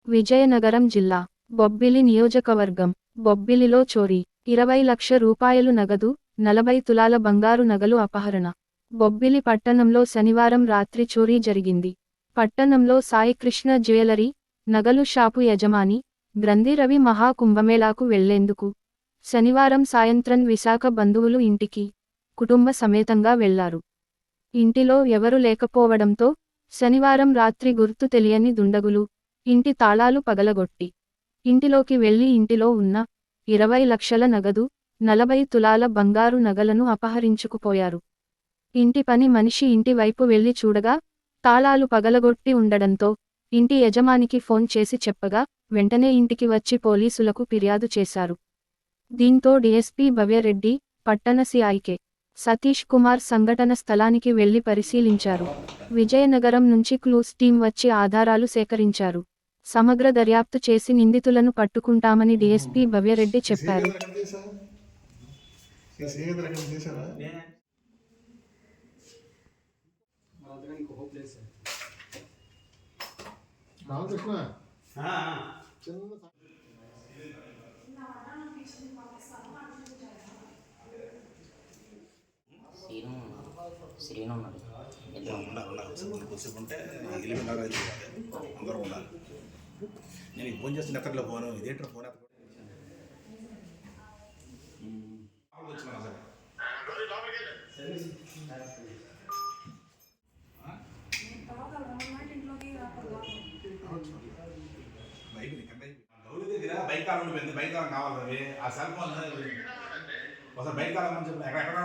విజయనగరం జిల్లా బొబ్బిలి నియోజకవర్గం బొబ్బిలిలో చోరీ 20 లక్షల రూపాయలు నగదు 40 తులాల బంగారు నగలు అపహరణ బొబ్బిలి పట్టణంలో శనివారం రాత్రి చోరీ జరిగింది. పట్టణంలో సాయికృష్ణ జ్యువెలరీ నగలు షాపు యజమాని గ్రంథి రవి మహా కుంభమేళాకు వెళ్లేందుకు శనివారం సాయంత్రం విశాఖ బంధువులు ఇంటికి కుటుంబ సమేతంగా వెళ్లారు. ఇంటిలో ఎవరు లేకపోవడంతో శనివారం రాత్రి గుర్తు తెలియని దుండగులు ఇంటి తాళాలు పగలగొట్టి ఇంటిలోకి వెళ్లి ఇంటిలో ఉన్న 20 లక్షల నగదు 40 తులాల బంగారు నగలను అపహరించుకుపోయారు. ఇంటి పని మనిషి ఇంటి వైపు వెళ్లి చూడగా తాళాలు పగలగొట్టి ఉండడంతో ఇంటి యజమానికి ఫోన్ చేసి చెప్పగా వెంటనే ఇంటికి వచ్చి పోలీసులకు ఫిర్యాదు చేశారు. దీంతో డీఎస్పీ భవ్యరెడ్డి, పట్టణ సిఐ సతీష్ కుమార్ సంఘటన స్థలానికి వెళ్లి పరిశీలించారు. విజయనగరం నుంచి క్లూస్ టీం వచ్చి ఆధారాలు సేకరించారు. సమగ్ర దర్యాప్తు చేసి నిందితులను పట్టుకుంటామని డీఎస్పీ భవ్యరెడ్డి చెప్పారు. శ్రీను ఉన్నాడు. కొద్దిసేపు ఉంటే అందరూ ఉండాలి. నేను ఫోన్ చేస్తున్న ఎక్కడలో ఫోను ఇదేంటో ఫోన్ వచ్చినా సరే గౌరీ దగ్గర బైక్ కాలం ఉండిపోయింది. బైక్ కాలం కావాలి రవి. ఆ సెల్ ఫోన్ ఒకసారి బైక్ కాలం అని చెప్పిన ఎక్కడ